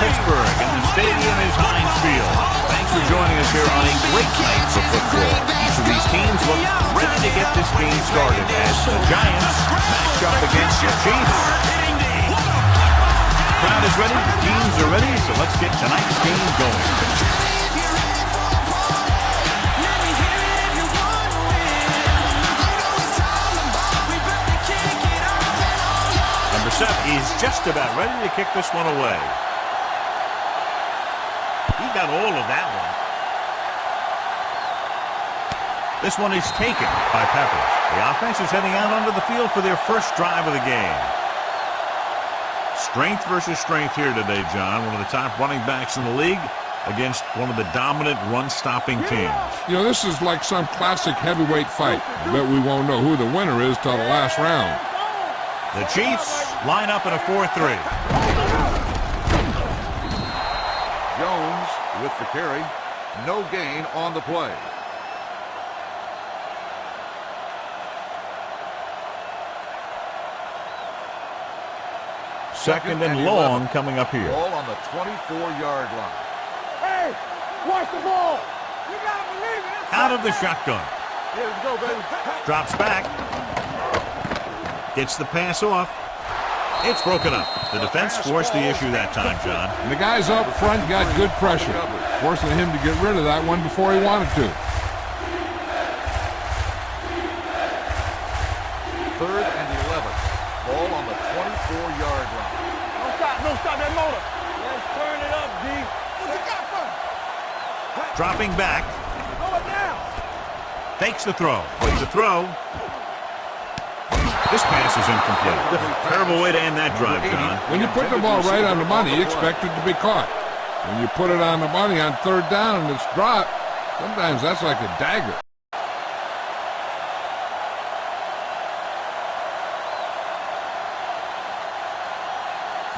Pittsburgh, and the stadium is Heinz Field. Thanks for joining us here on a great night for football. Each of these teams look ready to get this game started as the Giants match up against the Chiefs. Crowd is ready, the teams are ready, so let's get tonight's game going. Number 7 is just about ready to kick this one away. He got all of that one. This one is taken by Peppers. The offense is heading out onto the field for their first drive of the game. Strength versus strength here today, John. One of the top running backs in the league against one of the dominant run-stopping teams. You know, this is like some classic heavyweight fight. I bet we won't know who the winner is till the last round. The Chiefs line up in a 4-3. Jones with the carry. No gain on the play. Second and long coming up here. Ball on the 24-yard line. Hey, watch the ball. You gotta believe it. Out of the shotgun. Here we go, baby. Drops back. Gets the pass off. It's broken up. The defense forced the issue that time, John. And the guys up front got good pressure, forcing him to get rid of that one before he wanted to. Third and 11. Ball on the 24-yard line. No stop that motor. Let's turn it up, D. What you got for me? Dropping back. Slow it down. Fakes the throw. Waits the throw. This pass is incomplete. Terrible way to end that drive, John. When you put the ball right on the money, you expect it to be caught. When you put it on the money on third down and it's dropped, sometimes that's like a dagger.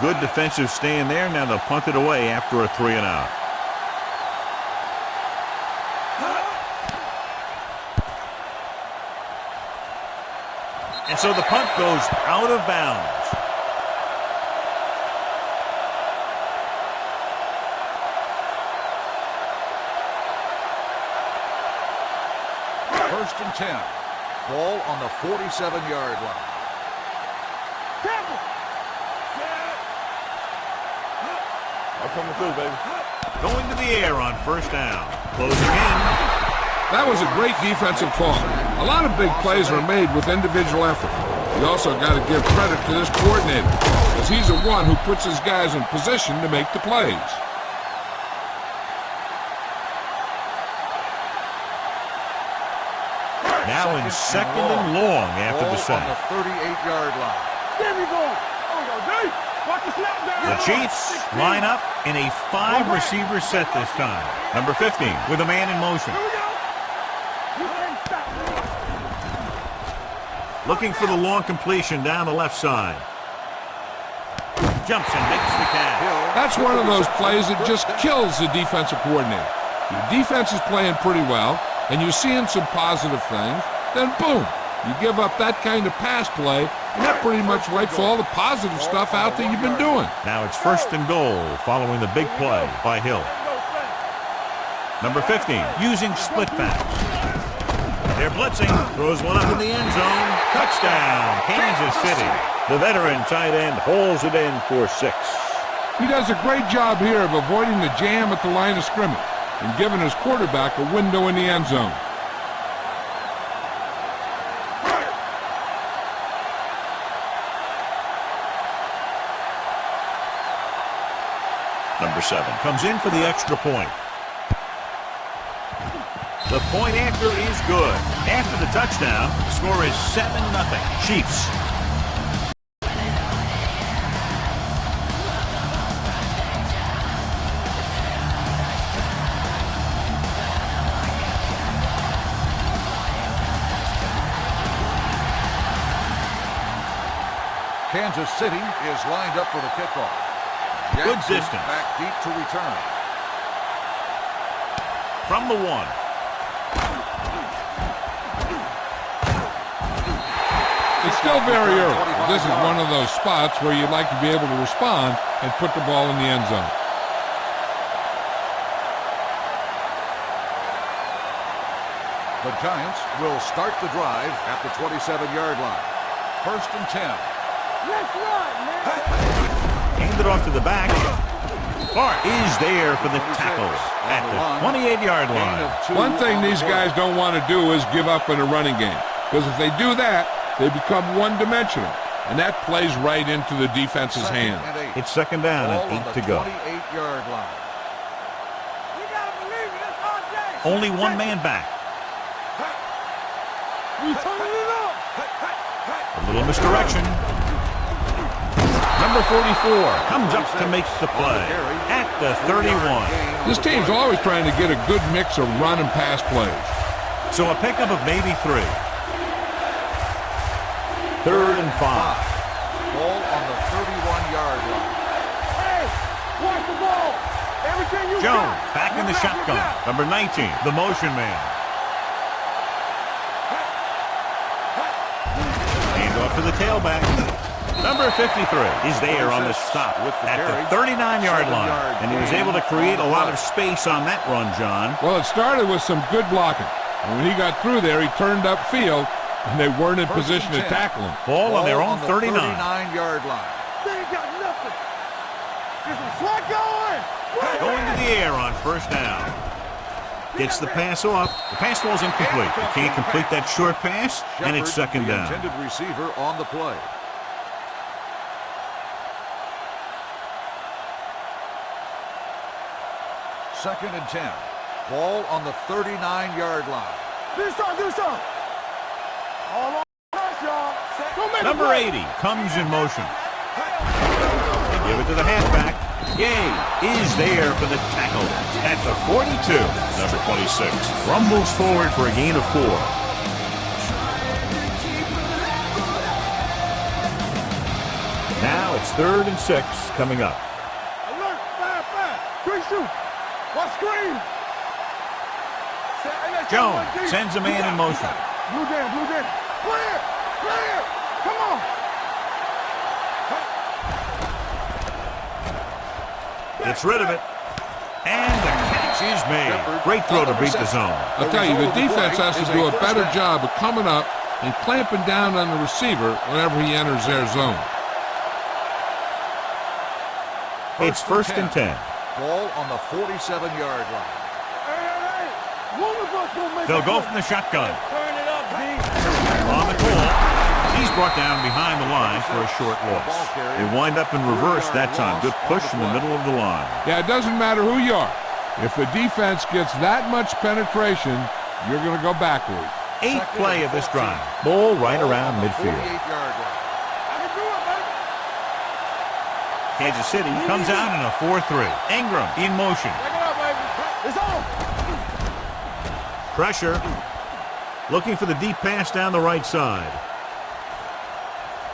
Good defensive stand there. Now they'll punt it away after a 3-and-out. And so the punt goes out of bounds. First and 10. Ball on the 47-yard line. Coming through, baby. Going to the air on first down. Closing in. That was a great defensive call. A lot of big plays are made with individual effort. You also got to give credit to this coordinator, because he's the one who puts his guys in position to make the plays. Now in second and long after the Ball on sack. the 38-yard line. There we go. Oh, no, D. Watch the snap down. The Chiefs line up in a 5-receiver set this time. Number 15 with a man in motion. Here we go. You can't stop me. Looking for the long completion down the left side. Jumps and makes the catch. That's one of those plays that just kills the defensive coordinator. Your defense is playing pretty well, and you're seeing some positive things, then boom, you give up that kind of pass play, and that pretty much wipes all the positive stuff out that you've been doing. Now it's first and goal following the big play by Hill. Number 15 using split backs. They're blitzing, throws one up in the end zone. Touchdown, Kansas City. The veteran tight end holds it in for 6. He does a great job here of avoiding the jam at the line of scrimmage and giving his quarterback a window in the end zone. Number 7 comes in for the extra point. The point after is good. After the touchdown, the score is 7-0 Chiefs. Kansas City is lined up for the kickoff. Good Jackson distance. back deep to return. From the 1. It's still very early. This is one of those spots where you'd like to be able to respond and put the ball in the end zone. The Giants will start the drive at the 27-yard line. 1st and 10. Let's run, man. Hand it off to the back. Clark is there for the tackle at the 28-yard line. One thing these guys don't want to do is give up in a running game. Because if they do that, they become one-dimensional. And that plays right into the defense's hand. It's 2nd down and 8 to go. 28-yard line. You gotta believe it. It's RJ. Only one man back. We turning it up. A little misdirection. Number 44 comes up to make the play at the 31. This team's always trying to get a good mix of run and pass plays. So a pickup of maybe 3. 3rd and 5. Ball on the 31-yard line. Hey, watch the ball. Everything you Jones got. back in the You got, shotgun. you got. Number 19, the motion man. Hand off to the tailback. Number 53 is there on the stop at the 39-yard line. And he was able to create a lot of space on that run, John. Well, it started with some good blocking. And when he got through there, he turned upfield, and they weren't in position to tackle him. Ball on their own 39. 39-yard line. They ain't got nothing. There's a slot going. Going to the air on 1st down. Gets the pass off. The pass ball's incomplete. They can't complete that short pass, and it's 2nd the down. intended receiver on the play. Second and 10. Ball on the 39-yard line. Do something. All on us, y'all. Don't make Number a play. 80 comes in motion. They give it to the halfback. Gay is there for the tackle at the 42. Number 26 rumbles forward for a gain of 4. Now it's 3rd and 6 coming up. Alert, 5-5. Quick shoot. Watch screen. Jones sends a man in motion. Blue down. Clear. Come on. Gets rid of it. And the catch is made. Great throw to beat the zone. I'll tell you, the defense has to do a better job of coming up and clamping down on the receiver whenever he enters their zone. It's 1st and 10. Ball on the 47-yard line. Hey. One of us gonna make They'll a go play. from the shotgun. Turn it up, D. On the call. He's brought down behind the line for a short loss. They wind up in reverse that time. Good push in the middle of the line. Yeah, it doesn't matter who you are. If the defense gets that much penetration, you're going to go backward. 8th play of this drive. Ball right around midfield. 48-yard line. I can do it, baby. Kansas City comes out in a 4-3. Ingram in motion. Check it out, baby. It's on. Pressure. Looking for the deep pass down the right side.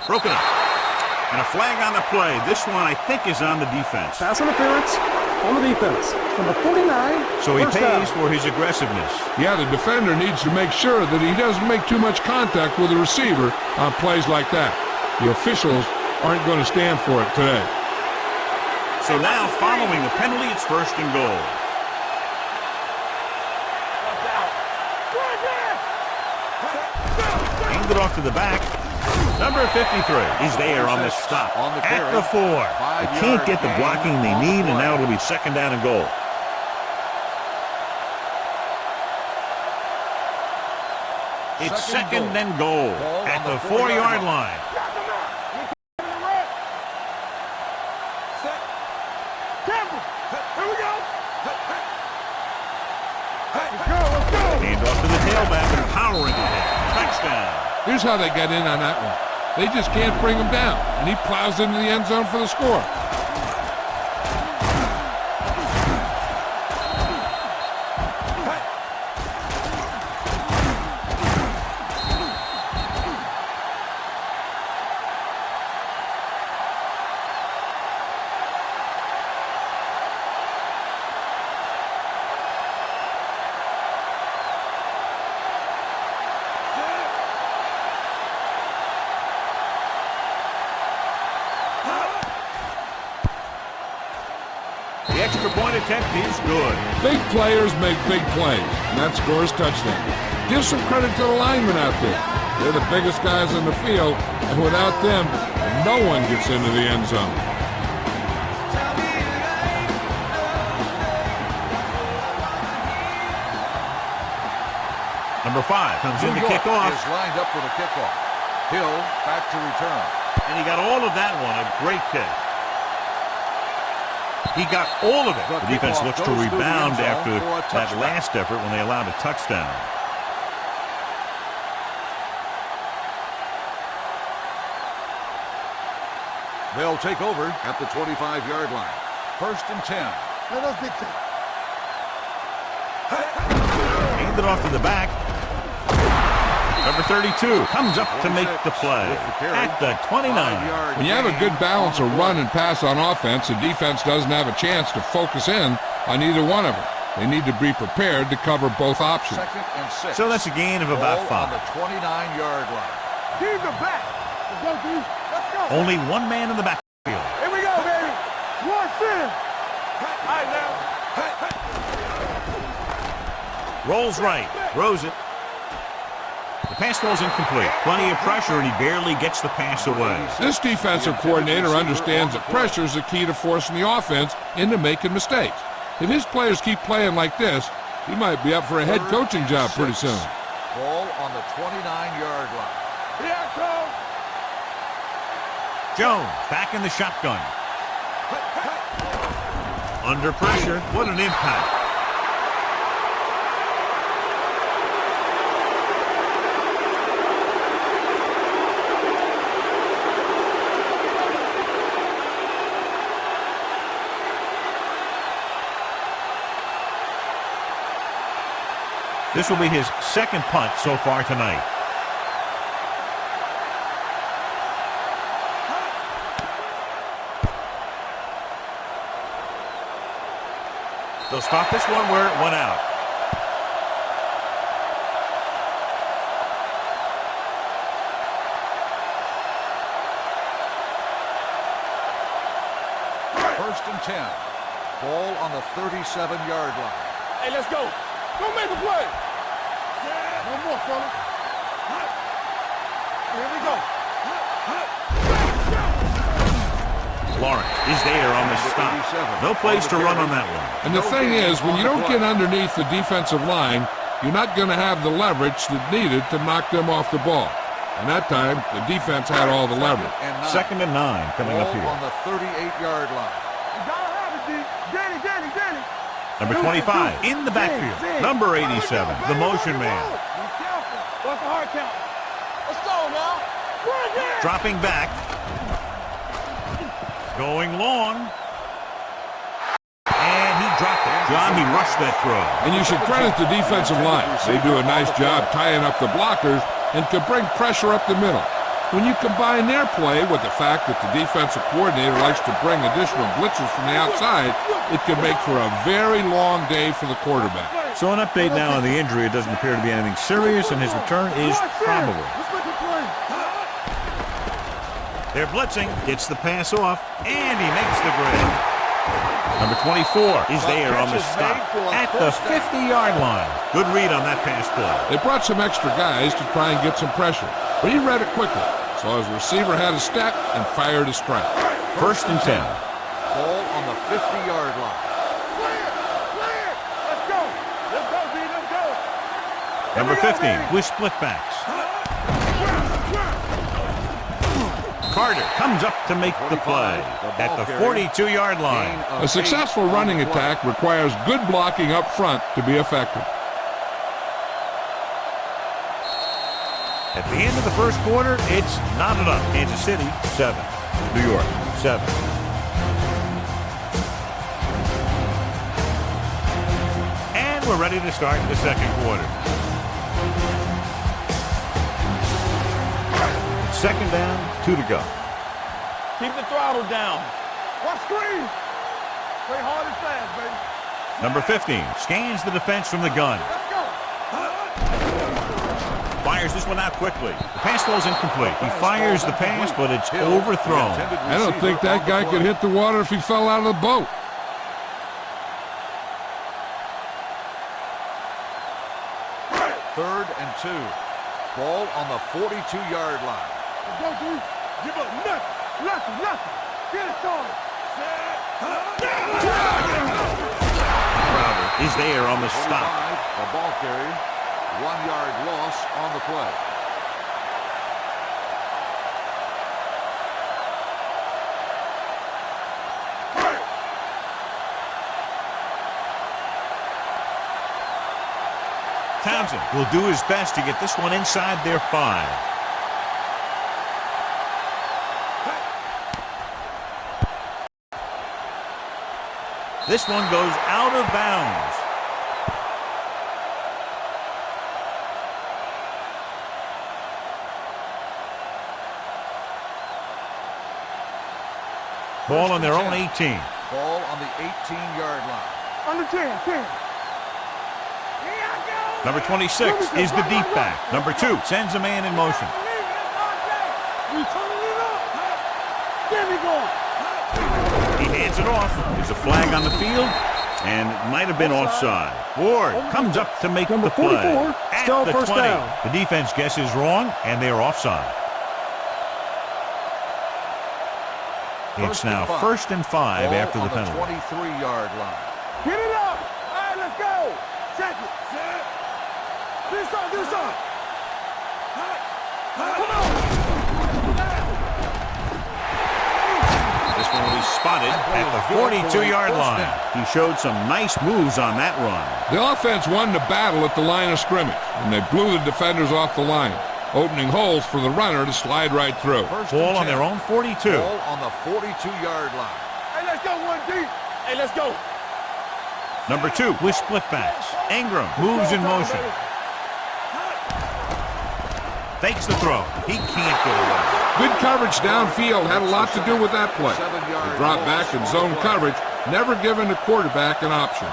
Broken up. And a flag on the play. This one, I think, is on the defense. Pass interference on the defense. Number 49. So he first down. pays for his aggressiveness. Yeah, the defender needs to make sure that he doesn't make too much contact with the receiver on plays like that. The officials aren't going to stand for it today. So now, following the penalty, it's 1st and goal. Hand it off to the back. Number 53 is there on the stop On the at carry. the 4. They can't get the blocking they need, and now it'll be 2nd down and goal. It's 2nd and goal at the 4-yard line. Hand off to the tailback and powering ahead. Touchdown. Here's how they got in on that one. They just can't bring him down, and he plows into the end zone for the score. The extra point attempt is good. Big players make big plays, and that scores touchdown. Give some credit to the linemen out there. They're the biggest guys in the field, and without them, no one gets into the end zone. Number 5 comes in to New York kick off. is lined up for the kickoff. Hill back to return. And he got all of that one. A great kick. He got all of it. The defense looks to rebound after that last effort when they allowed a touchdown. They'll take over at the 25-yard line. 1st and 10. Let us get Handed off to the back. Number 32 comes up to make the play at the 29. When you have a good balance of run and pass on offense, the defense doesn't have a chance to focus in on either one of them. They need to be prepared to cover both options. 2nd and 6. So that's a gain of about 5. On the 29-yard line. Keep the back. Let's go, D. Let's go. Only one man in the backfield. Here we go, baby. One sin. All right, now. Rolls right. Throws it. The pass ball's incomplete. Plenty of pressure, and he barely gets the pass away. This defensive coordinator understands that pressure is the key to forcing the offense into making mistakes. If his players keep playing like this, he might be up for a head coaching job pretty soon. Ball on the 29-yard line. Here I come. Jones back in the shotgun. Under pressure. What an impact. This will be his second punt so far tonight. They'll stop this one where it went out. First and 10. Ball on the 37-yard line. Hey, let's go. Go make a play. One more, fellas. Here we go. Lawrence is there on the stop. No place to run on that one. And the thing is, when you don't get underneath the defensive line, you're not going to have the leverage that's needed to knock them off the ball. And that time, the defense had all the leverage. 2nd and 9 coming up here. On the 38-yard line. You gotta have it, D. Danny. Number 25 in the backfield. Number 87, the motion man. Be careful. What's the hard count? Let's go now. Dropping back. Going long. And he dropped it. John, he rushed that throw. And you should credit the defensive line. They do a nice job tying up the blockers and can bring pressure up the middle. When you combine their play with the fact that the defensive coordinator likes to bring additional blitzers from the outside, it can make for a very long day for the quarterback. So an update now on the injury. It doesn't appear to be anything serious, and his return is probable. They're blitzing, gets the pass off, and he makes the grab. Number 24 is there on the stop at the 50-yard line. Good read on that pass play. They brought some extra guys to try and get some pressure, but he read it quickly. So his receiver had a step and fired a strike. 1st and 10. Ball on the 50-yard line. Clear. Let's go. D. Let's go. Number 15 with split backs. Carter comes up to make the play at the 42-yard line. A successful running attack requires good blocking up front to be effective. At the end of the first quarter, it's not enough. Kansas City, 7. New York, 7. And we're ready to start the second quarter. 2nd down, 2 to go. Keep the throttle down. Watch screen. Play hard and fast, baby. Number 15 scans the defense from the gun. Let's go. Fires this one out quickly. The pass ball's incomplete. He fires the pass, but it's overthrown. I don't think that guy could hit the water if he fell out of the boat. Third and and 2. Ball on the 42-yard line. Let's go, dude. Give up nothing. Nothing. Get it started. Crowder is there on the stop. 45, the ball carrier. 1-yard loss on the play. Townsend will do his best to get this one inside their 5. This one goes out of bounds. Ball on their own 18. Ball on the 18-yard line. Under 10. Number 26 is the deep back. Number 2 sends a man in motion. We turning it up. There we go. He hands it off. There's a flag on the field, and it might have been offside. Ward comes up to make Number the play. 44, At still the first 20. down. The defense guesses wrong, and they're offside. It's now 1st and 5 Ball after the on penalty. 23-yard line. Get it up. All right, let's go. Check it. Do something. Come on. This one will be spotted at the 42-yard line. He showed some nice moves on that run. The offense won the battle at the line of scrimmage, and they blew the defenders off the line, opening holes for the runner to slide right through. Ball on their own 42. Ball on the 42-yard line. Hey, let's go one deep. Hey, let's go. Number 2 with split backs. Ingram moves in motion. Fakes the throw. He can't get away. Good coverage downfield had a lot to do with that play. The drop back and zone coverage, never giving the quarterback an option.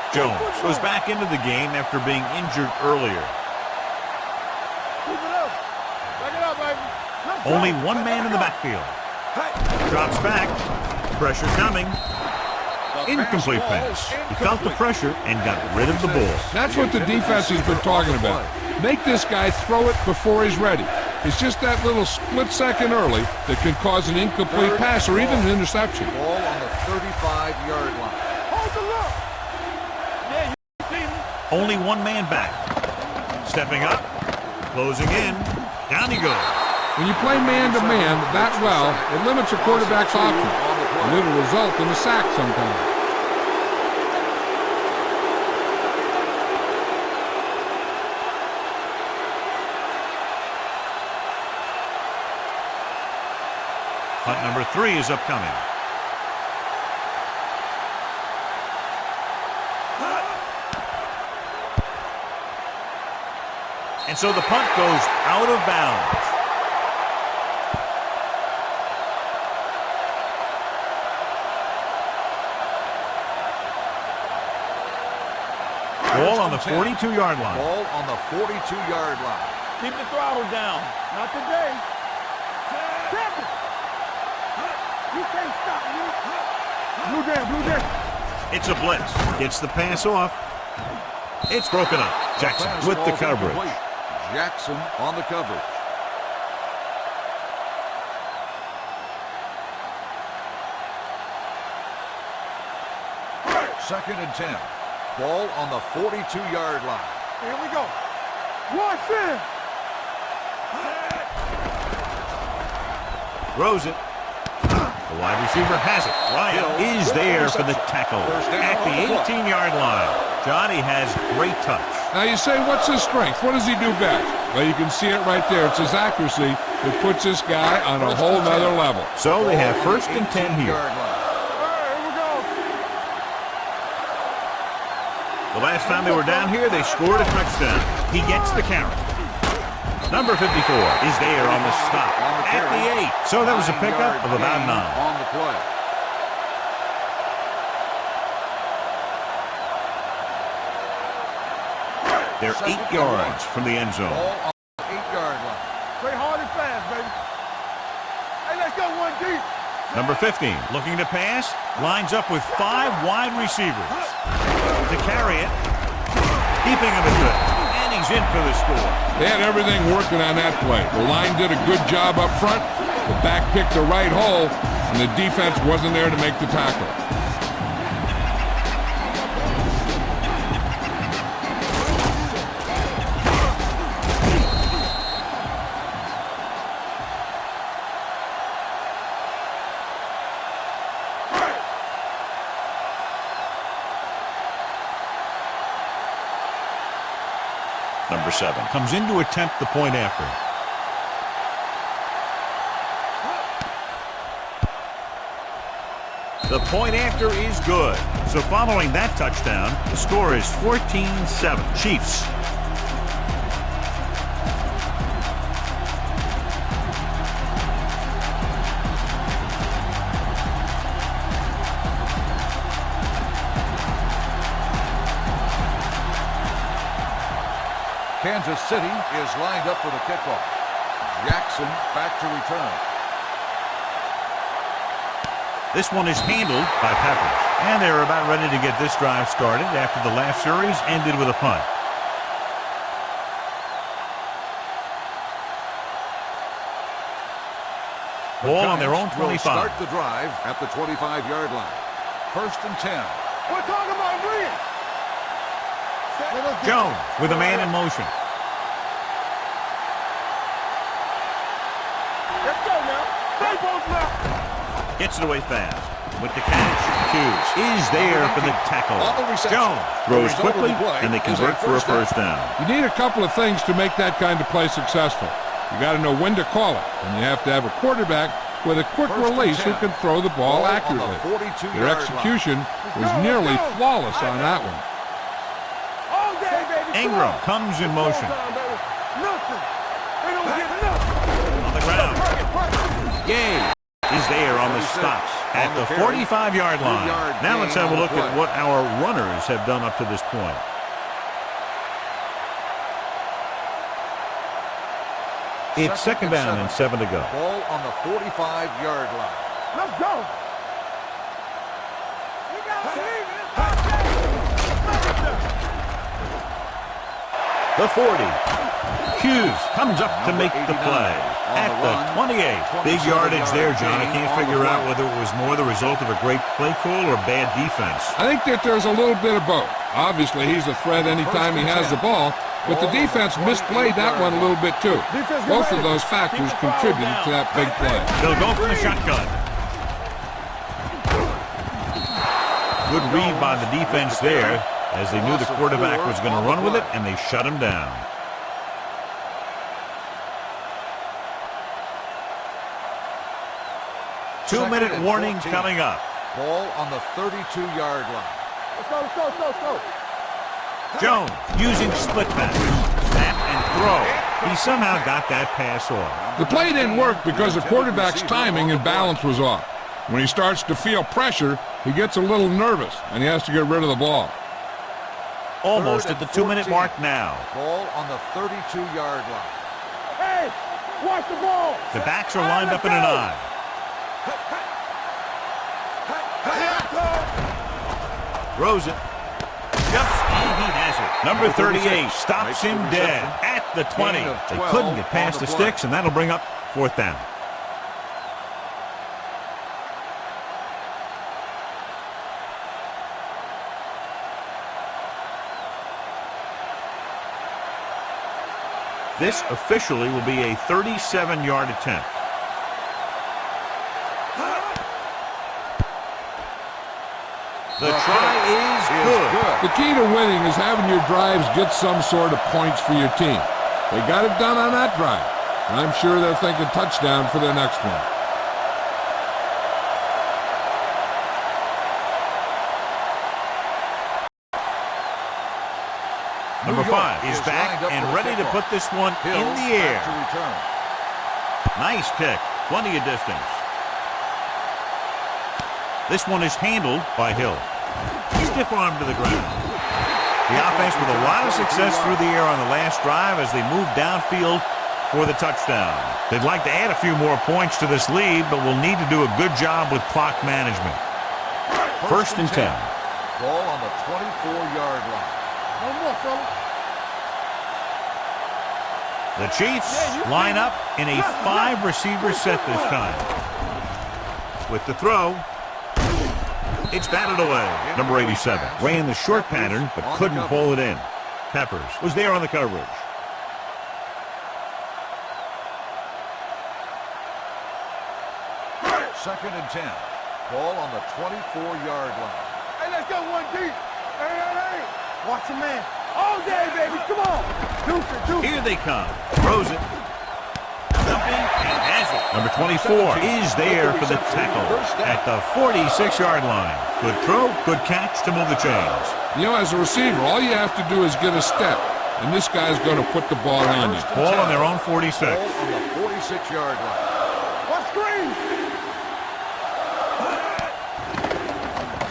Jones goes back into the game after being injured earlier. Keep it up. Back it up, baby. Let's go. Only one man in the backfield. Drops back. Pressure coming. Incomplete pass. He felt the pressure and got rid of the ball. That's what the defense has been talking about. Make this guy throw it before he's ready. It's just that little split second early that can cause an incomplete pass or even an interception. Ball on the 35-yard line. Hold the look. Yeah, you see me. Only one man back. Stepping up. Closing in. Down he goes. When you play man-to-man that well, it limits a quarterback's options. And it'll result in a sack sometimes. Punt number 3 is upcoming. And so the punt goes out of bounds. Ball on the 42-yard line. Ball on the 42-yard line. Keep the throttle down. Not today. Tap it. You can't stop me. Blue down. It's a blitz. Gets the pass off. It's broken up. Jackson Pass with the ball's coverage. incomplete. Jackson on the coverage. Second and 10. Ball on the 42-yard line. Here we go. Watch in. Throws it. The wide receiver has it. Ryan is there for the tackle at the 18-yard line. Johnny has great touch. Now you say, what's his strength? What does he do best? Well, you can see it right there. It's his accuracy that puts this guy on a whole nother level. So they have 1st and 10 here. All right, here we go. The last time they were down here, they scored a touchdown. He gets the count. Number 54 is there on the stop at the 8. So that was a pickup of about 9. On the play. They're 8 yards from the end zone. Ball on the 8-yard line. Play hard and fast, baby. Hey, let's go one deep. Number 15, looking to pass, lines up with 5 wide receivers. To carry it, keeping him at good, and he's in for the score. They had everything working on that play. The line did a good job up front, the back picked the right hole, and the defense wasn't there to make the tackle. Number 7 comes in to attempt the point after. The point after is good. So following that touchdown, the score is 14-7 Chiefs. Kansas City is lined up for the kickoff. Jackson back to return. This one is handled by Peppers. And they're about ready to get this drive started after the last series ended with a punt. Ball on their own 25. Start the drive at the 25-yard line. 1st and 10. We're talking about Green. Jones with a man in motion. Let's go now. They both now. Gets it away fast. With the catch, Hughes is there for the tackle. Jones throws quickly, and they convert for a first down. You need a couple of things to make that kind of play successful. You got to know when to call it, and you have to have a quarterback with a quick release who can throw the ball accurately. Their execution was nearly flawless on that one. All day, baby. Ingram comes in motion. Nothing. They don't get nothing. On the ground. Gay is there on the stop at the 45-yard line. Now let's have a look at what our runners have done up to this point. It's second down and 7 to go. Ball on the 45-yard line. Let's go. You got to leave it. The 40. Hughes comes up to make the play at the 28. Big yardage there, John. I can't figure out whether it was more the result of a great play call or bad defense. I think that there's a little bit of both. Obviously, he's a threat anytime he has the ball, but the defense misplayed that one a little bit too. Both of those factors contributed to that big play. They'll go for the shotgun. Good read by the defense there, as they knew the quarterback was going to run with it, and they shut him down. Two-minute warning coming up. Ball on the 32-yard line. Let's go, let's go, let's go, let's go. Jones using split pass. Snap and throw. He somehow got that pass off. The play didn't work because the quarterback's timing and balance was off. When he starts to feel pressure, he gets a little nervous, and he has to get rid of the ball. Almost at the 2-minute mark now. Ball on the 32-yard line. Hey, watch the ball. The backs are lined up in an eye. Throws it. Jumps, and he has it. Number 38 stops him dead at the 20. They couldn't get past the sticks, and that'll bring up 4th down. This officially will be a 37-yard attempt. The try is good. The key to winning is having your drives get some sort of points for your team. They got it done on that drive, and I'm sure they're thinking touchdown for their next one. Number 5 is back and ready to put this one in the air. Nice kick. Plenty of distance. This one is handled by Hill. Stiff arm to the ground. The offense with a lot of success through the air on the last drive as they move downfield for the touchdown. They'd like to add a few more points to this lead, but will need to do a good job with clock management. First and 10. Ball on the 24-yard line. No more, fella. The Chiefs line up in a 5-receiver set this time. With the throw, it's batted away. Number 87 ran the short pattern but couldn't pull it in. Peppers was there on the coverage. Second and 10. Ball on the 24-yard line. Hey, let's go one deep. Hey. Watch your man. All day, baby. Come on. Deuce it. Here they come. Throws it. Jumping and has it. Number 24 is there for the tackle at the 46-yard line. Good throw, good catch to move the chains. You know, as a receiver, all you have to do is get a step, and this guy's going to put the ball on you. Ball on their own 46. Ball on the 46-yard line. What screen?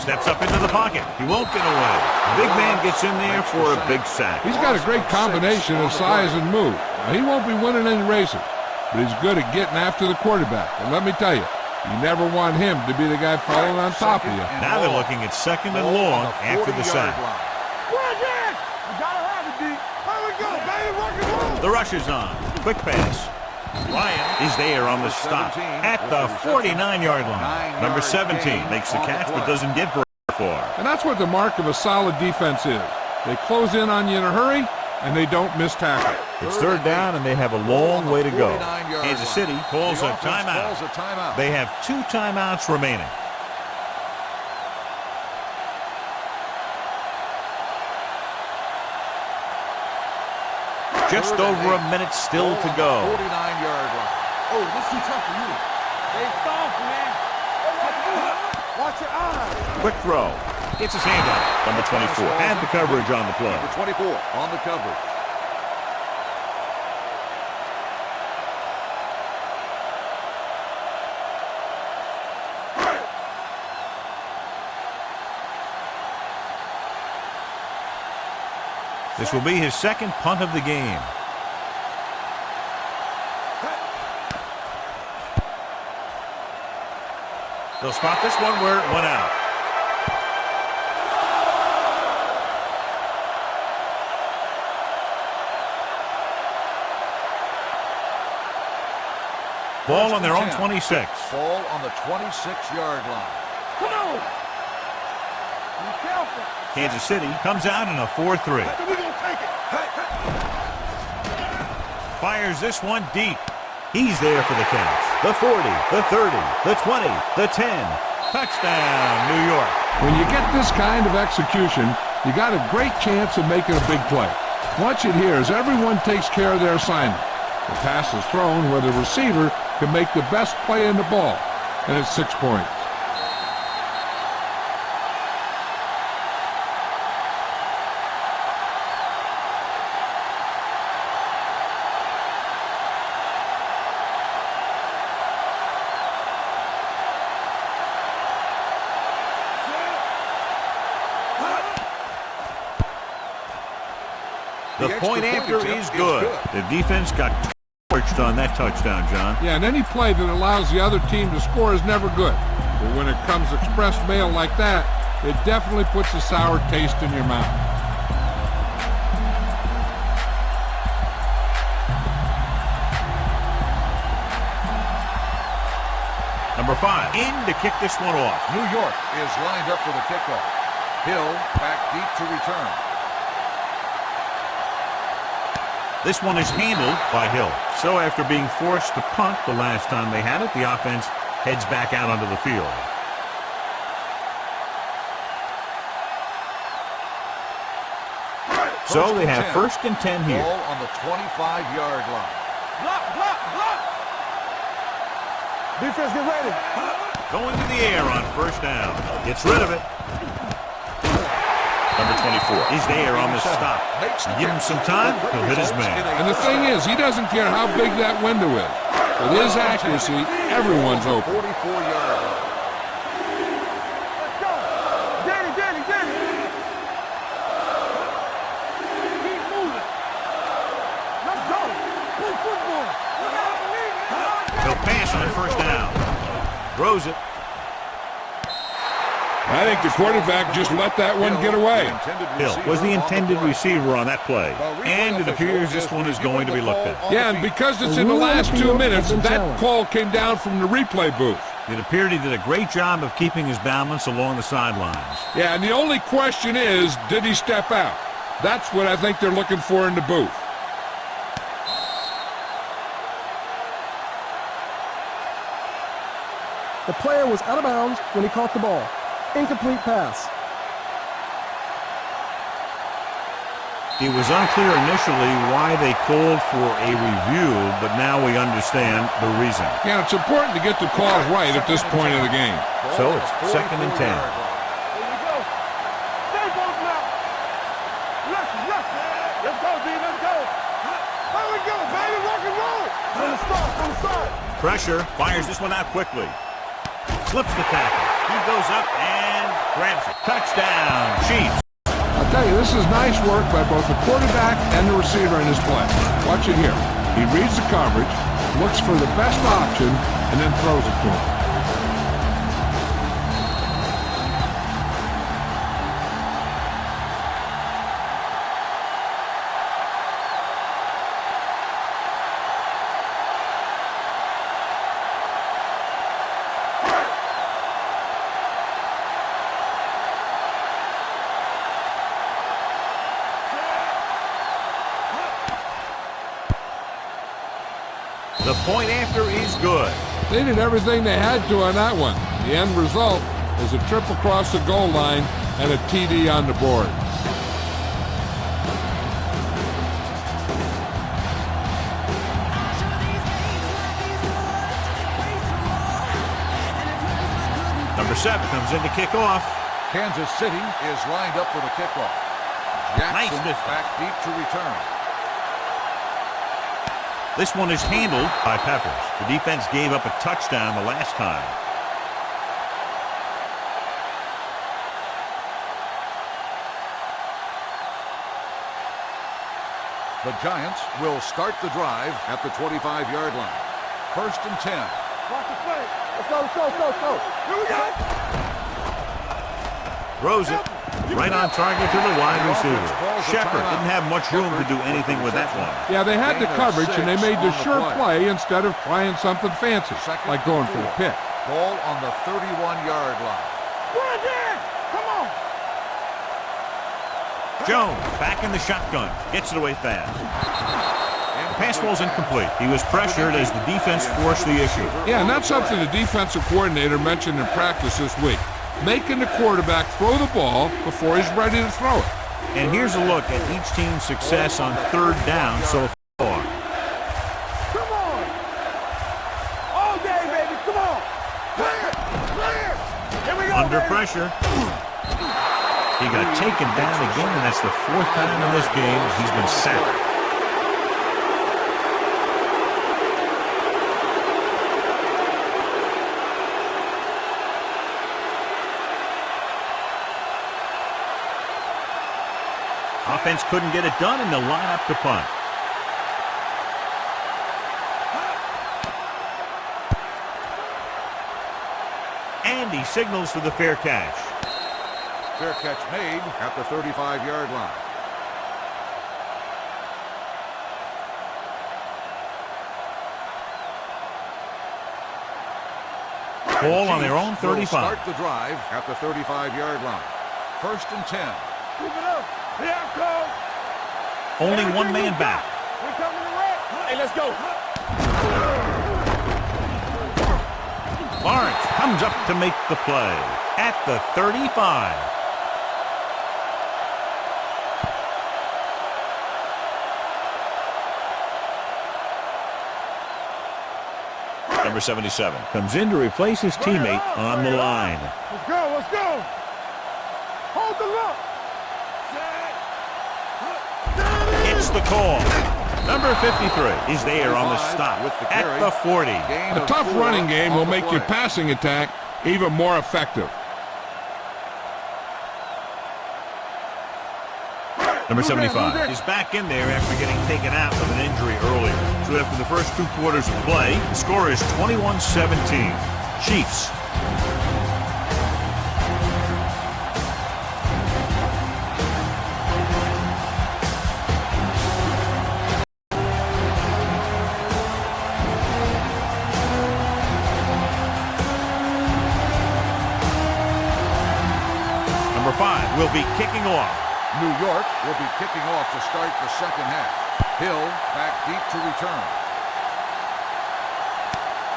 Steps up into the pocket. He won't get away. Big man gets in there for a big sack. He's got a great combination of size and move. Now, he won't be winning any races, but he's good at getting after the quarterback. And let me tell you, you never want him to be the guy falling on top of you. Now they're looking at second and long after the sack. Run it! You gotta have it, D. Here we go, baby. Rock and roll. The rush is on. Quick pass. Ryan is there on the stop at the 49-yard line. Number 17 makes the catch but doesn't get very far. And that's what the mark of a solid defense is. They close in on you in a hurry, and they don't miss tackle. It's third down, and they have a long way to go. Kansas City calls a timeout. They have 2 timeouts remaining. Just over a minute still to go. 49-yard line. Oh, this is too tough for you. They soft, man. Watch your eyes. Quick throw. Gets his hand up. Number 24 had the coverage on the play. Number 24 on the coverage. This will be his second punt of the game. They'll spot this one where it went out. Ball on their own 26. Ball on the 26-yard line. Come on. Be careful. Kansas City comes out in a 4-3. We're gonna take it. Fires this one deep. He's there for the catch. The 40, the 30, the 20, the 10. Touchdown, New York. When you get this kind of execution, you got a great chance of making a big play. Watch it here as everyone takes care of their assignment. The pass is thrown where the receiver can make the best play in the ball, and it's 6 points. The point after is good. The defense got torched on that touchdown, John. Yeah, and any play that allows the other team to score is never good. But when it comes express mail like that, it definitely puts a sour taste in your mouth. Number 5 in to kick this one off. New York is lined up for the kickoff. Hill back deep to return. This one is handled by Hill. So after being forced to punt the last time they had it, the offense heads back out onto the field. So they have first and 10 here. Ball on the 25-yard line. Block. Defense, get ready. Going to the air on first down. Gets rid of it. Number 24 is there on the stop. Give him some time, he'll hit his man. And the thing is, he doesn't care how big that window is. With his accuracy, everyone's open. 44-yard line. Let's go. Danny. Keep moving. Let's go. Play football. Throws it. I think the quarterback just let that one get away. Hill was the intended receiver on that play, and it appears this one is going to be looked at. Yeah, and because it's in the last 2 minutes, that call came down from the replay booth. It appeared he did a great job of keeping his balance along the sidelines. Yeah, and the only question is, did he step out? That's what I think they're looking for in the booth. The player was out of bounds when he caught the ball. Incomplete pass. It was unclear initially why they called for a review, but now we understand the reason. Yeah, it's important to get the calls right at this point of the game. So it's 2nd and 10. There you go. Stay both now. Let's go, D. Let's go. There we go, baby. Rock and roll. From the start. Pressure, fires this one out quickly. Slips the tackle. He goes up and grabs it. Touchdown, Chiefs. I'll tell you, this is nice work by both the quarterback and the receiver in this play. Watch it here. He reads the coverage, looks for the best option, and then throws it to him. The point after is good. They did everything they had to on that one. The end result is a trip across the goal line and a TD on the board. Number 7 comes in to kick off. Kansas City is lined up for the kickoff. Nice Jackson distance. back deep to return. This one is handled by Peppers. The defense gave up a touchdown the last time. The Giants will start the drive at the 25-yard line. 1st and 10. Watch the play. Let's go. Here we go. Throws it right on target to the wide receiver. Shepard didn't have much room to do anything with that one. Yeah, they had the coverage, and they made the sure play instead of trying something fancy, like going for the pick. Ball on the 31-yard line. Run there. Come on. Jones back in the shotgun. Gets it away fast. The pass ball's incomplete. He was pressured as the defense forced the issue. Yeah, and that's something the defensive coordinator mentioned in practice this week. Making the quarterback throw the ball before he's ready to throw it. And here's a look at each team's success on 3rd down so far. Come on. All day, baby. Come on. Clear. Here we go, Under baby. pressure. He got taken down again, and that's the 4th time in this game he's been sacked. Offense couldn't get it done, and they'll line up to punt. And he signals for the fair catch. Fair catch made at the 35-yard line. Ball on their own 35. Start the drive at the 35-yard line. 1st and 10. Keep it up. Here I come. Only one man back. We coming to wreck. Hey, let's go. Lawrence comes up to make the play at the 35. Number 77 comes in to replace his teammate on the line. Let's go. Hold the look. It's the call. Number 53 is there on the stop at the 40. A tough running game will make your passing attack even more effective. Number 75 is back in there after getting taken out with an injury earlier. So after the first 2 quarters of play, the score is 21-17. Chiefs. Number 5 will be kicking off. New York will be kicking off to start the second half. Hill back deep to return.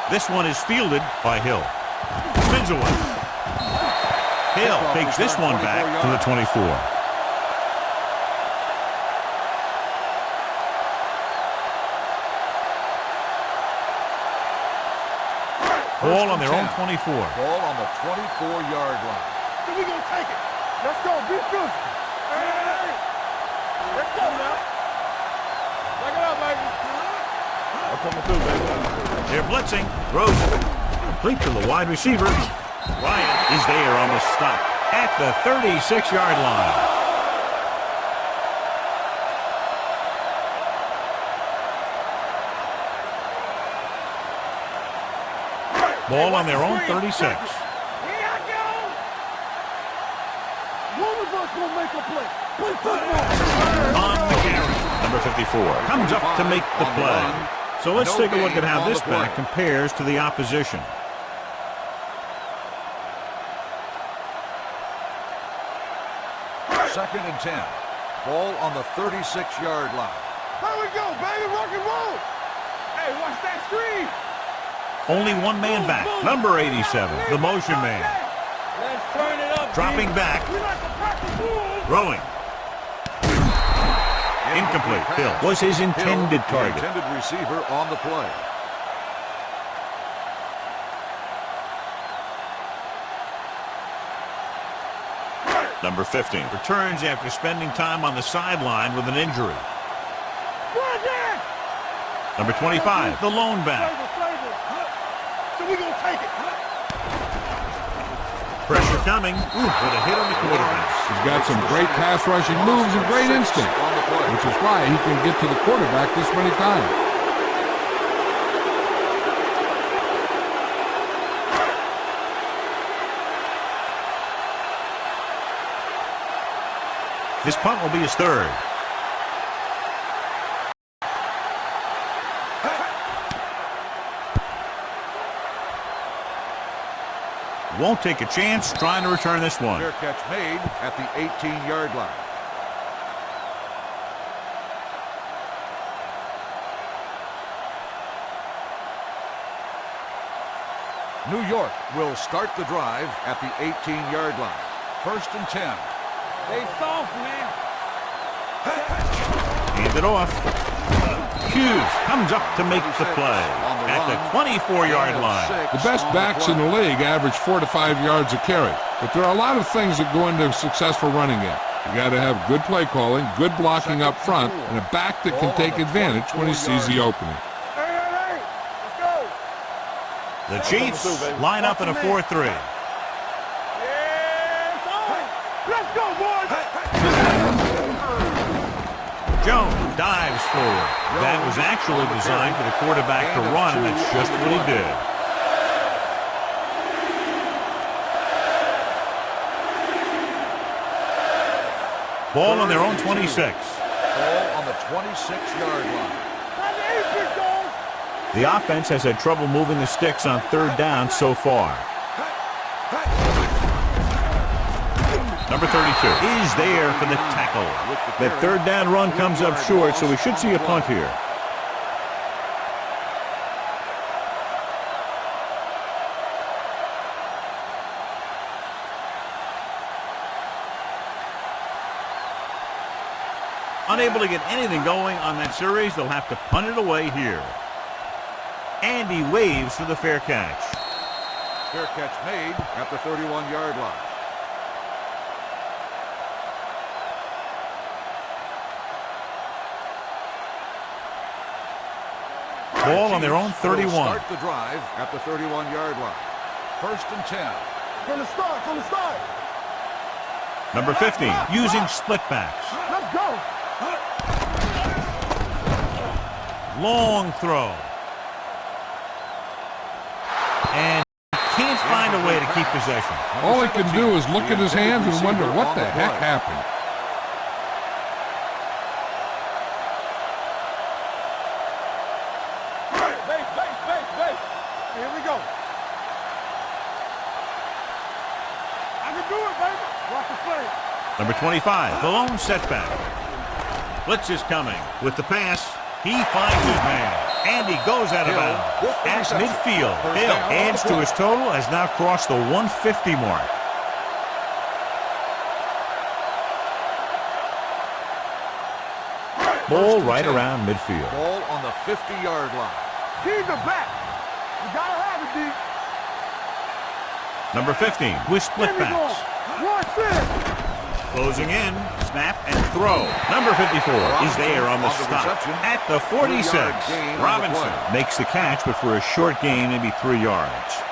This one is fielded by Hill. Spins away. Hill takes this one back to the 24. Ball on their own 24. Ball on the 24-yard line. So we gonna take it. Let's go. Be physical. Hey. Let's go now. Back it up, baby. I'm coming through, baby. They're blitzing. Throws complete to the wide receiver. Ryan is there on the stop at the 36-yard line. Ball on their own 36. Here I go. One of us gonna make a play. Play football. On the carry. Number 54 comes up to make the play. So let's take a look at how this back compares to the opposition. Second and 10. Ball on the 36-yard line. Here we go, baby. Rock and roll. Hey, watch that screen. Only one man back. Number 87, the motion man. Let's turn it up. Dropping back. We like to practice rules. Throwing. Incomplete. Hill was his intended target. The intended receiver on the play. Number 15 returns after spending time on the sideline with an injury. Number 25, the lone back. So we gonna take it. Pressure coming. With a hit on the quarterback. He's got some great pass rushing moves and great instinct, which is why he can get to the quarterback this many times. This punt will be his third. Won't take a chance trying to return this one. Fair catch made at the 18-yard line. New York will start the drive at the 18-yard line. First and 10. They soft, man. Hand it off. Hughes comes up to make the play at the 24-yard line. The best backs in the league average 4 to 5 yards a carry, but there are a lot of things that go into a successful running game. You got to have good play calling, good blocking up front, and a back that can take advantage when he sees the opening. Hey, let's go. The Chiefs line up in a 4-3. Yeah, let's go, boys. Jones dives forward. That was actually designed for the quarterback to run, and that's just what he did. Ball on their own 26. Ball on the 26-yard line. The offense has had trouble moving the sticks on third down so far. Number 32 is there for the tackle. That third down run comes up short, so we should see a punt here. Unable to get anything going on that series, they'll have to punt it away here. And he waves for the fair catch. Fair catch made at the 31-yard line. Ball on their own 31. Start the drive at the 31-yard line. First and 10. From the start. Number 15, using split backs. Let's go. Long throw. And can't find a way to keep possession. All he can do is look at his hands and wonder what the heck happened. Base. Here we go. I can do it, baby. Watch the play. Number 25, the lone setback. Blitz is coming. With the pass, he finds his man. And he goes out of bounds. At midfield, Hill adds to his total, has now crossed the 150 mark. Ball right around midfield. Ball on the 50-yard line. Keys are back. You gotta have it, D. Number 15, with split Give me backs. going. Watch this. Closing in, snap and throw. Number 54 is there on the stop. At the 46, Robinson makes the catch, but for a short gain, maybe 3 yards.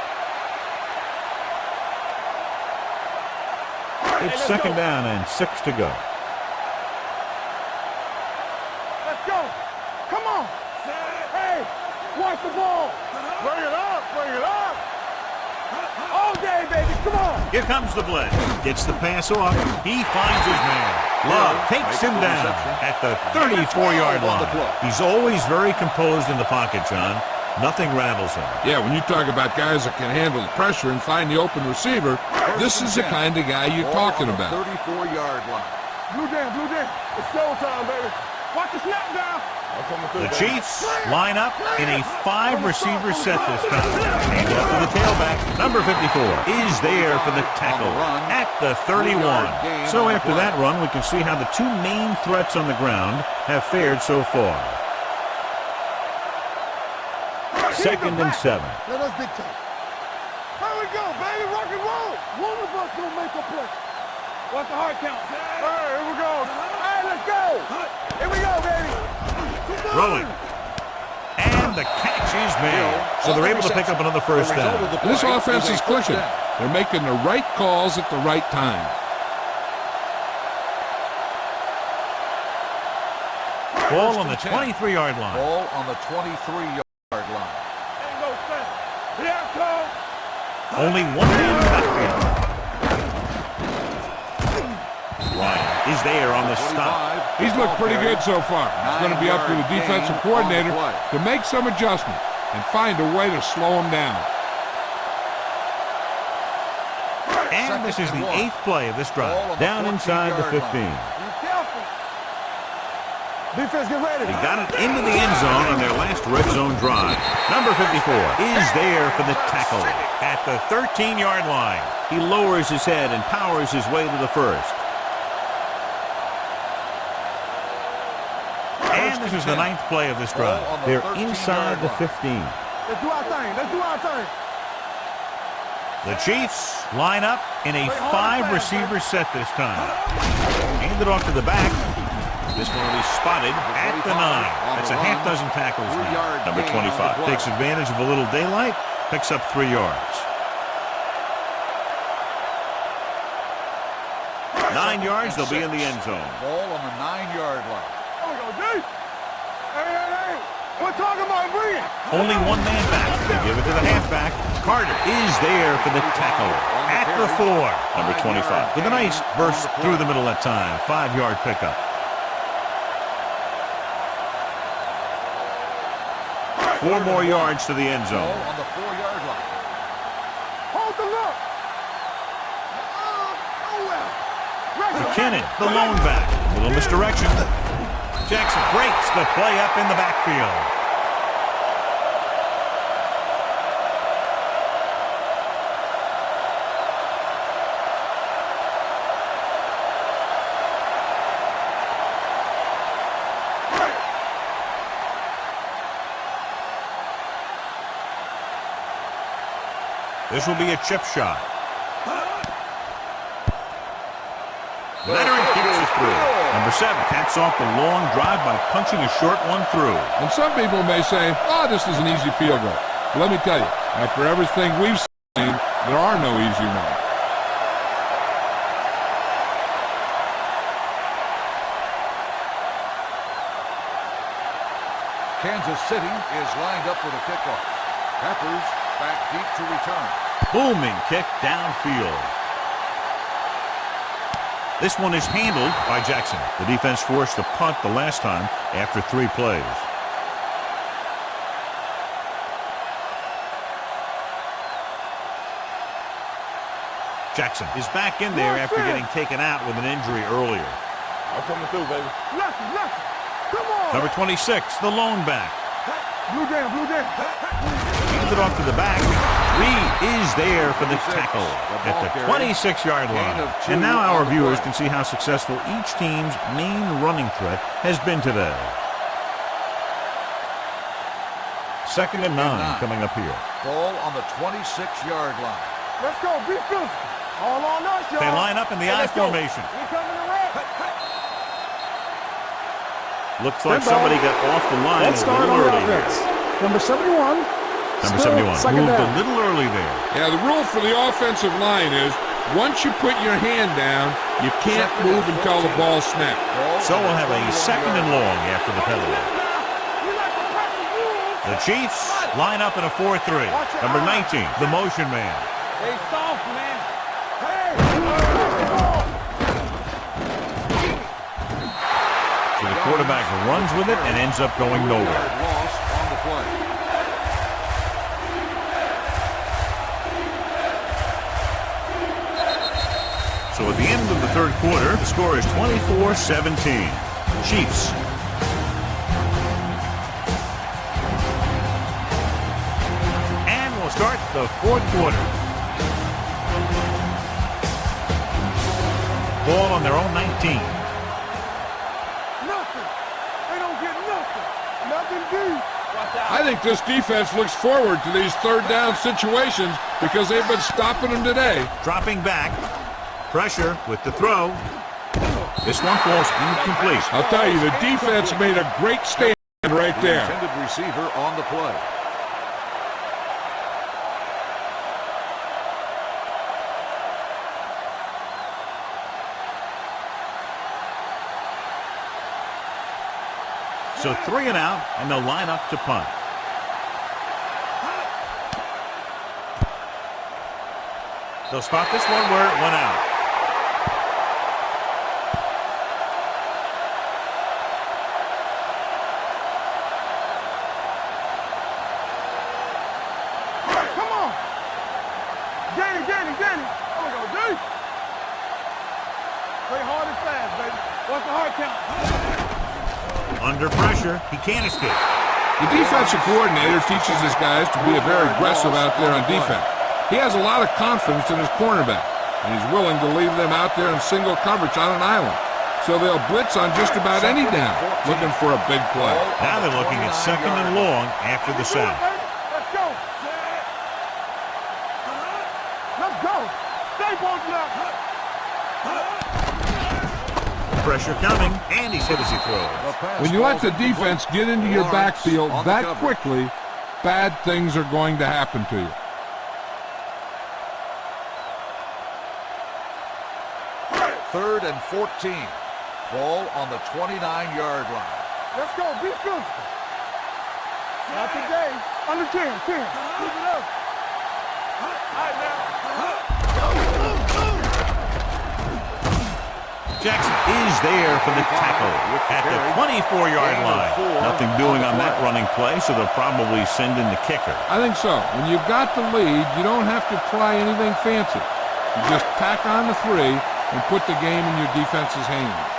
It's second down and 6 to go. Let's go. Come on. Hey, watch the ball. Bring it up. All day, baby. Come on. Here comes the blitz. Gets the pass off. He finds his man. Love takes him down at the 34-yard line. He's always very composed in the pocket, John. Nothing rattles him. Yeah, when you talk about guys that can handle the pressure and find the open receiver, this is the kind of guy you're talking about. 34-yard line. Blue jam. It's showtime, baby. Watch the snap down. The Chiefs line up in a 5-receiver set this time. Hand it up to the tailback. Number 54 is there for the tackle at the 31. So after that run, we can see how the two main threats on the ground have fared so far. Second and 7. Let us dictate. Here we go, baby. Rock and roll. One of us gonna make a play. What's the hard count? Here we go. Hey, let's go. Here we go, baby. Rolling. And the catch is made. So they're able to pick up another first down. This offense is clicking. They're making the right calls at the right time. Ball on the 23-yard line. Ball on the 23-yard line. Ain't no sense. Here it comes. Only one man backfield. Ryan is there on the stop. He's looked pretty good so far. It's going to be up to the defensive coordinator to make some adjustment and find a way to slow him down. And this is the 8th play of this drive. Down inside the 15. Be careful. Defense, get ready. They got it into the end zone on their last red zone drive. Number 54 is there for the tackle at the 13-yard line. He lowers his head and powers his way to the first. And this is the 9th play of this drive. They're inside the 15. Let's do our thing. The Chiefs line up in a 5-receiver set this time. Hand it off to the back. This one will be spotted at the 9. That's a half dozen tackles now. Number 25 takes advantage of a little daylight, picks up 3 yards. 9 yards, they'll be in the end zone. Ball on the 9-yard line. There we go, D. Hey. We're talking about bringing. Only one man back. They give it to the halfback. Carter is there for the tackle at the 4. Number 25 with a nice burst through the middle that time. 5-yard pickup. 4 more yards to the end zone. Ball on the 4-yard line. Hold the look. McKinnon, the lone back. Little misdirection. Jackson breaks the play up in the backfield. This will be a chip shot. Leonard kicks it through. Number 7 caps off the long drive by punching a short one through. And some people may say, oh, this is an easy field goal. But let me tell you, after everything we've seen, there are no easy ones. Kansas City is lined up for the kickoff. Peppers back deep to return. Booming kick downfield. This one is handled by Jackson. The defense forced a punt the last time after 3 plays. Jackson is back in there after getting taken out with an injury earlier. I'm coming through, baby. Lefty, lefty. Come on. Number 26, the lone back. Blue down, blue down. Hands it off to the back. Reed is there for the tackle at the 26-yard line. And now our viewers can see how successful each team's main running threat has been today. 2nd and 9 coming up here. Ball on the 26-yard line. Let's go, be physical. All on us, y'all. They line up in the I formation. We coming around. Looks like somebody got off the line Let's a start little on the early. offense. Number 71. Number Still 71 second moved down. a little early there. Yeah, the rule for the offensive line is once you put your hand down, you can't move until the ball snaps. So we'll have a 2nd and long after the penalty. The Chiefs line up in a 4-3. Number 19, the motion man. They soft, man. So the quarterback runs with it and ends up going nowhere. Loss on the play. So at the end of the 3rd quarter, the score is 24-17. Chiefs. And we'll start the 4th quarter. Ball on their own 19. Nothing. They don't get nothing. Nothing deep. I think this defense looks forward to these 3rd down situations because they've been stopping them today. Dropping back. Pressure with the throw. This one falls incomplete. I'll tell you, the defense made a great stand right The there. intended receiver on the play. So 3 and out, and they'll line up to punt. They'll spot this one where it went out. Come on. Danny. Oh, go deep. Play hard and fast, baby. What's the hard count? Under pressure, he can't escape. The defensive coordinator teaches his guys to be very aggressive out there on defense. He has a lot of confidence in his cornerback, and he's willing to leave them out there in single coverage on an island. So they'll blitz on just about any down, looking for a big play. Now they're looking at 2nd and long after the sack. Let's go. Let's go. Stay bolted up. Pressure coming, and he's hit as he throws. When you let the defense get into your backfield that quickly, bad things are going to happen to you. 3rd and 14. Ball on the 29-yard line. Let's go. Be physical. Not today. Under 10. Keep it up. All right, now. Jackson is there for the tackle at the 24-yard line. Nothing doing on that running play, so they'll probably send in the kicker. I think so. When you've got the lead, you don't have to try anything fancy. You just tack on the 3 and put the game in your defense's hands.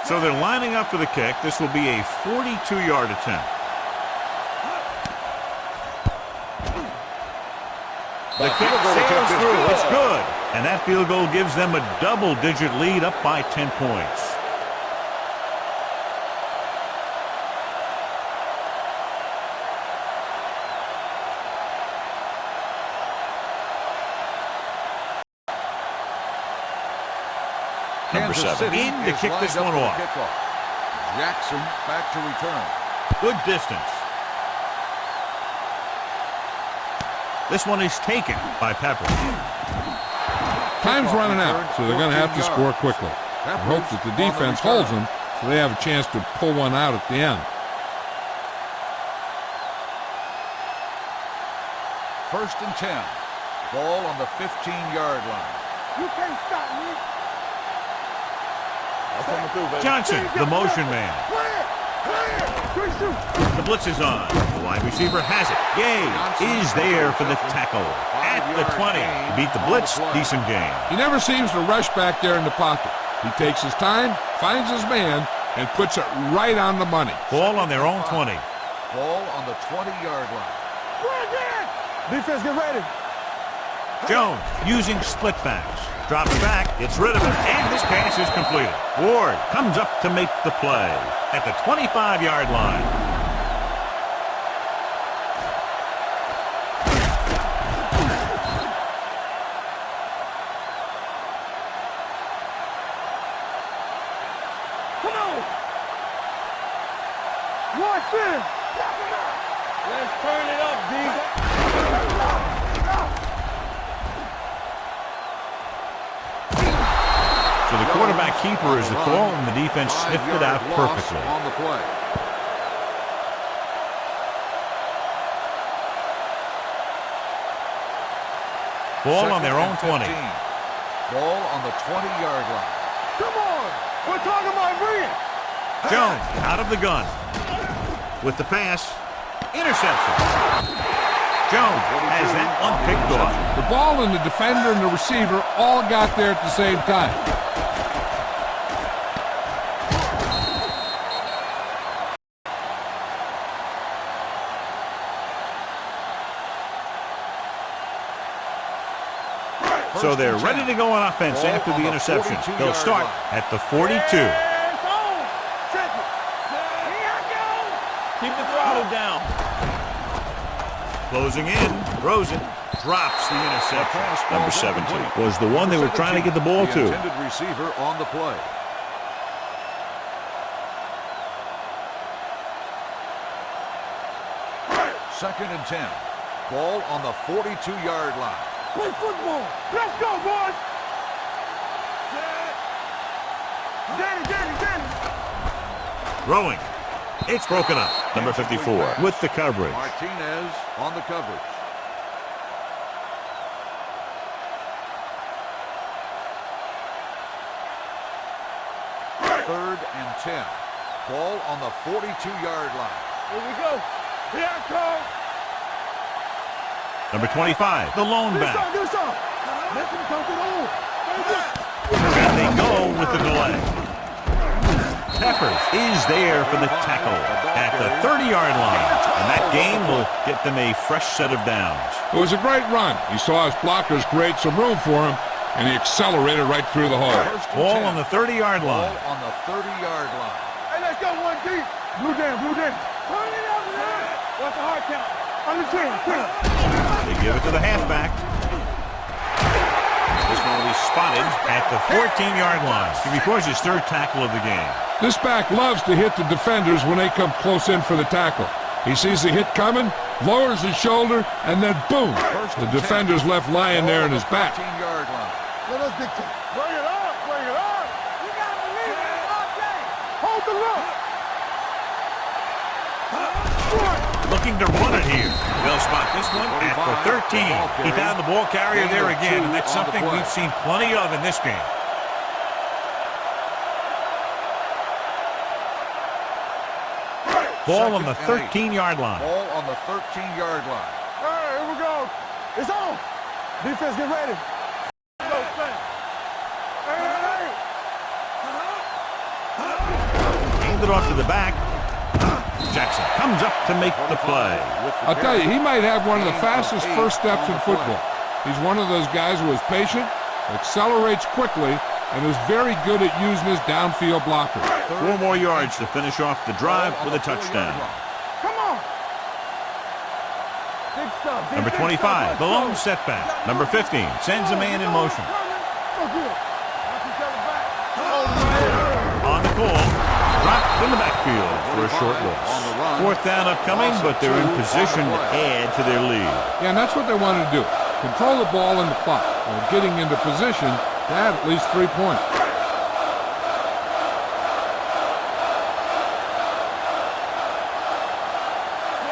So they're lining up for the kick. This will be a 42-yard attempt. The kick sails through. It's good. And that field goal gives them a double-digit lead, up by 10 points. Number 7 in to kick this one off. Jackson back to return. Good distance. This one is taken by Pepper. Time's running out, so they're going to have to score quickly. I hope that the defense holds them so they have a chance to pull one out at the end. First and 10. Ball on the 15-yard line. You can't stop me. I'm coming through, baby. Johnson, the motion man. Clear! Clear! Good shoot! The blitz is on. The wide receiver has it. Gay is there for the tackle. At the 20. Beat the blitz. Decent game. He never seems to rush back there in the pocket. He takes his time, finds his man, and puts it right on the money. Ball on their own 20. Ball on the 20-yard line. Bring it! Defense, get ready. Jones using split backs. Drops back, gets rid of it, and this pass is completed. Ward comes up to make the play at the 25-yard line. Come on! Watch this! Let's turn it up, D. So the quarterback keeper is the call, and the defense sniffed it out perfectly. On the play. Ball on their own 20. Ball on the 20-yard line. Come on! We're talking about bring it! Jones out of the gun. With the pass. Interception. Jones has that one picked off. The ball and the defender and the receiver all got there at the same time. So they're ready to go on offense after the interception. They'll start at the 42. Keep the throttle down. Closing in. Rosen drops the interception. Number 17 was the one they were trying to get the ball The to. intended receiver on the play. Second and 10. Ball on the 42-yard line. Play football. Let's go, boys. Danny. Throwing. It's broken up. Number 54 with the coverage. Martinez on the coverage. Third and 10. Ball on the 42-yard line. Here we go. Here I come. Number 25, the lone back. Do something. Let them come to the hole. And they go with the delay. Peppers is there for the tackle at the 30-yard line. And that game will get them a fresh set of downs. It was a great run. He saw his blockers create some room for him, and he accelerated right through the hole. Ball on the 30-yard line. Ball on the 30-yard line. Hey, let's go one deep. Blue down. Turn it up, man. What's the hard count? On the 10. They give it to the halfback. This one will be spotted at the 14-yard line. He records his third tackle of the game. This back loves to hit the defenders when they come close in for the tackle. He sees the hit coming, lowers his shoulder, and then boom, the defender's left lying there in his back. 15-yard line. Let us dictate. Bring it up. You got to believe it all day. Hold the look. Looking to run it here. They'll spot this one at the 13. He found the ball carrier there again, and that's something we've seen plenty of in this game. Ball on the 13-yard line. Ball on the 13-yard line. All right, here we go. It's on. Defense, get ready. Go, Frank. Hand it off to the back. Jackson comes up to make the play. I'll tell you, he might have one of the fastest first steps in football. He's one of those guys who is patient, accelerates quickly, and is very good at using his downfield blocker. 4 more yards to finish off the drive with a touchdown. Come on. Big stuff. Number 25, the lone setback. Number 15 sends a man in motion. Oh, good. Watch each other back. On the call, dropped in the backfield for a short loss. 4th down upcoming, but they're in position to add to their lead. Yeah, and that's what they wanted to do. Control the ball in the clock while getting into position to add at least 3 points.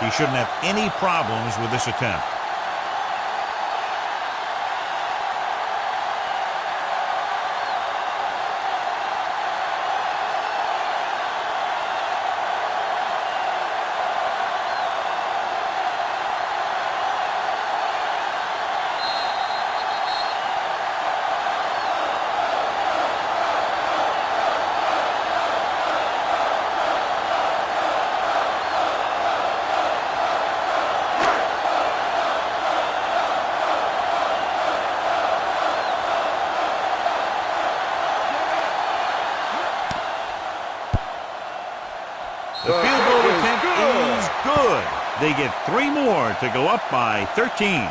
He shouldn't have any problems with this attempt. They get 3 more to go up by 13.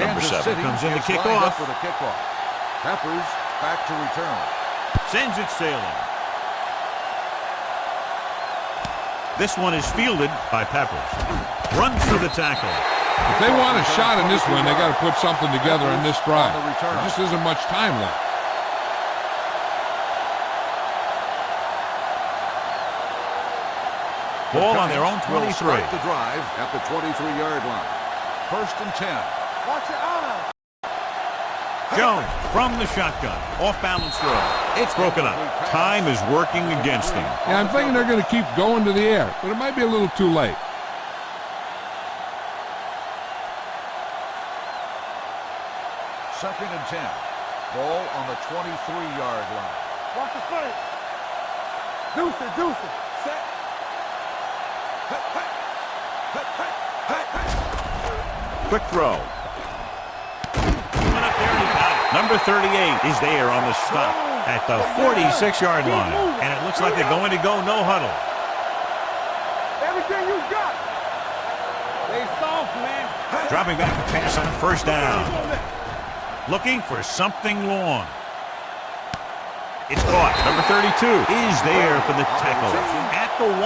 Number 7 comes in to kick off. For the kickoff. Peppers back to return. Sends it sailing. This one is fielded by Peppers. Runs through the tackle. If they want a shot in this one, they got to put something together on this drive. There just isn't much time left. Ball on their own 23. Start the drive at the 23-yard line. 1st and 10. Watch your eyes. Jones from the shotgun. Off-balance throw. It's broken up. Time is working against them. Yeah, I'm thinking they're going to keep going to the air, but it might be a little too late. Second and 10. Ball on the 23-yard line. Watch the flank. Deuce it, deuce it. Set. Quick throw. Went up there and he got it. Number 38 is there on the stop at the 46-yard line. And it looks like they're going to go no huddle. Everything you got. They soft, man. Dropping back to pass on 1st down. Looking for something long. It's caught. Number 32 is there for the tackle at the 1.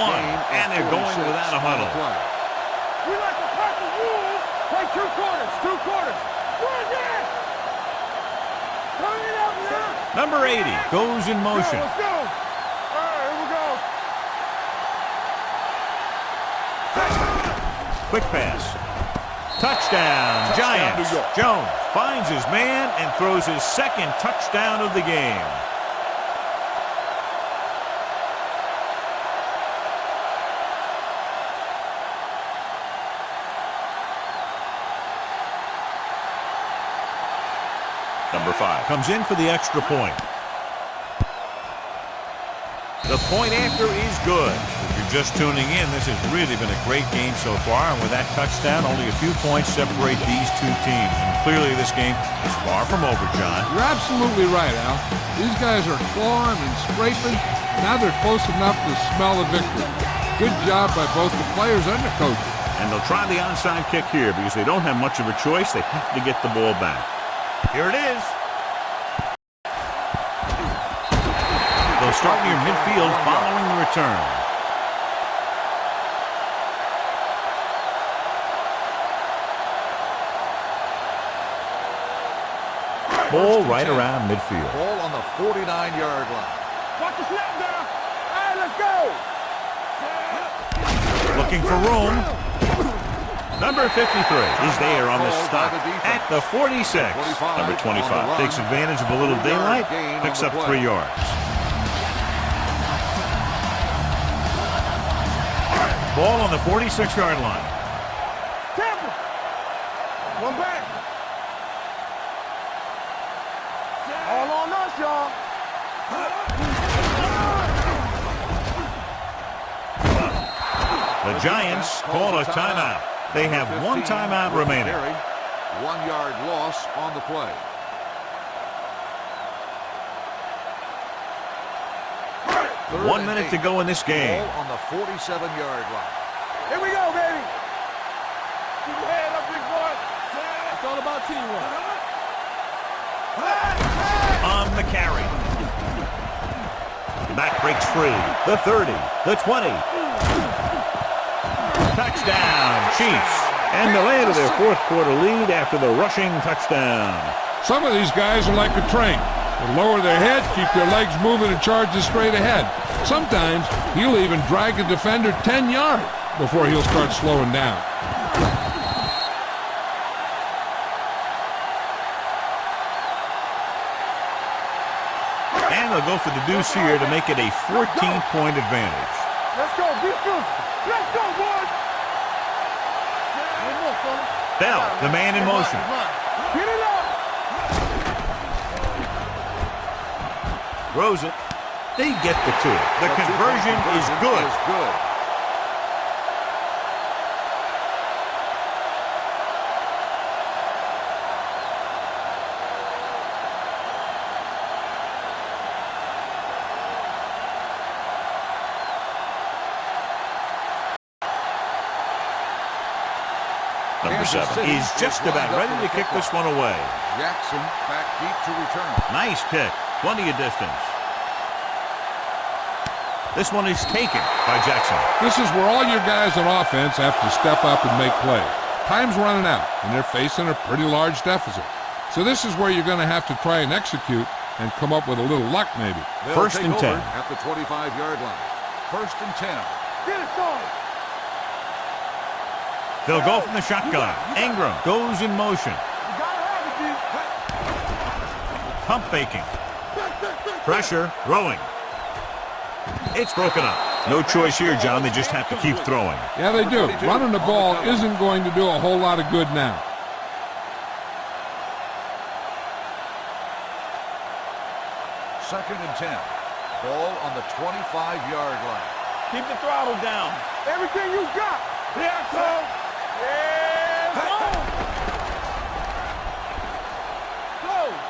And they're going without a huddle. We like the Packers rules. Play 2 quarters, 2 quarters. Run there. Turn it up now. Number 80 goes in motion. Let's go. All right, here we go. Quick pass. Touchdown, Giants. Jones finds his man and throws his 2nd touchdown of the game. Number 5 comes in for the extra point. The point after is good. If you're just tuning in, this has really been a great game so far, and with that touchdown, only a few points separate these 2 teams. And clearly this game is far from over, John. You're absolutely right, Al. These guys are clawing and scraping. Now they're close enough to smell a victory. Good job by both the players and the coaches. And they'll try the onside kick here because they don't have much of a choice. They have to get the ball back. Here it is. They'll start near midfield following the return. Ball right around midfield. Ball on the 49-yard line. Watch the snap down. All right, let's go. Looking for room. Number 53 is there on the stop at the 46. Number 25 takes advantage of a little daylight, picks up 3 yards. Ball on the 46-yard line. Tampa. One back. All on us, y'all. The Giants call a timeout. They have 1 timeout remaining. 1-yard loss on the play. Third 1 minute to go in this game. Ball on the 47-yard line. Here we go, baby. Keep your head up, big boy. It's all about teamwork. On the carry. The back breaks free. The 30, the 20. Touchdown, Chiefs. And they land to their 4th quarter lead after the rushing touchdown. Some of these guys are like a train. They lower their head, keep their legs moving, and charge straight ahead. Sometimes he'll even drag the defender 10 yards before he'll start slowing down. And they'll go for the deuce here to make it a 14-point advantage. Let's go, defense. Let's go, boys. Bell, the man in motion. Get it up. Throws it. They get the 2. The conversion is good. Number Kansas 7 City is just about ready to kick this one away. Jackson back deep to return. Nice kick. Plenty of distance. This one is taken by Jackson. This is where all your guys on offense have to step up and make plays. Time's running out, and they're facing a pretty large deficit. So this is where you're going to have to try and execute and come up with a little luck maybe. They'll First take and over 10. at the 25-yard line. First and 10. Get it started. They'll go from the shotgun. Ingram goes in motion. You gotta have it, Pump faking. Pressure. Throwing. It's broken up. No choice here, John. They just have to keep throwing. Yeah, they do. Running the ball isn't going to do a whole lot of good now. Second and 10. Ball on the 25-yard line. Keep the throttle down. Everything you got. Yeah, so. Yeah,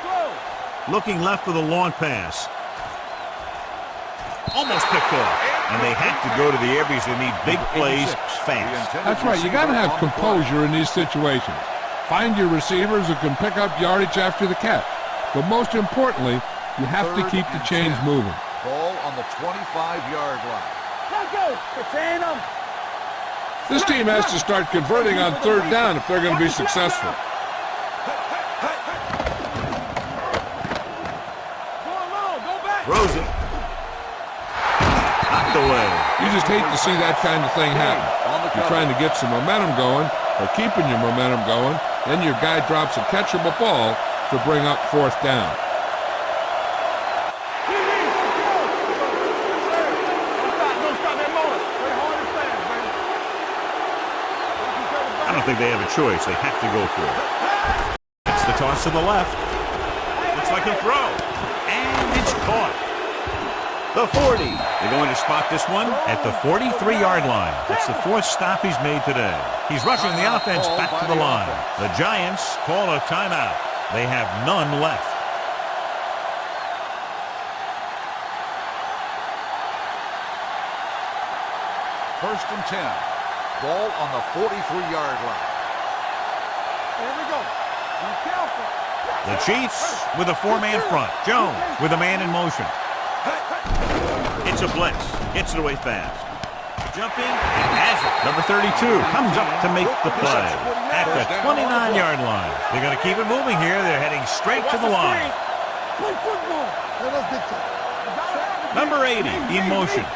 slow. Looking left for the long pass. Almost picked off. And they have to go to the air because they need big plays fast. That's right. You got to have composure in these situations. Find your receivers who can pick up yardage after the catch. But most importantly, you have to keep the chains moving. Ball on the 25-yard line. Let's go. Contain them. This team has to start converting on third down if they're going to be successful. Go along. Go back. Throws it. Knocked away. You just hate to see that kind of thing happen. You're trying to get some momentum going, or keeping your momentum going, then your guy drops a catchable ball to bring up fourth down. I don't think they have a choice. They have to go for it. That's the toss to the left. Looks like a throw. And it's caught. The 40. They're going to spot this one at the 43-yard line. That's the fourth stop he's made today. He's rushing the offense back to the line. The Giants call a timeout. They have none left. First and 10. Ball on the 43-yard line. Here we go. Be careful. The Chiefs with a four-man front. Jones with a man in motion. It's a blitz. Gets it away fast. Jumping and has it. Number 32 comes up to make the play at the 29-yard line. They're going to keep it moving here. They're heading straight to the line. Play football. Let us get to it. Number 80 in motion.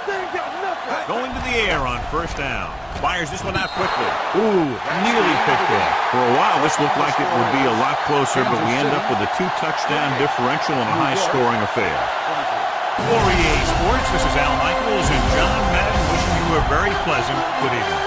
They ain't got nothing. Going to the air on first down. Fires this one out quickly. Ooh, nearly picked off. For a while, this looked like it would be a lot closer, but we end up with a 2-touchdown differential and a high-scoring affair. For EA Sports, this is Al Michaels and John Madden wishing you a very pleasant good evening.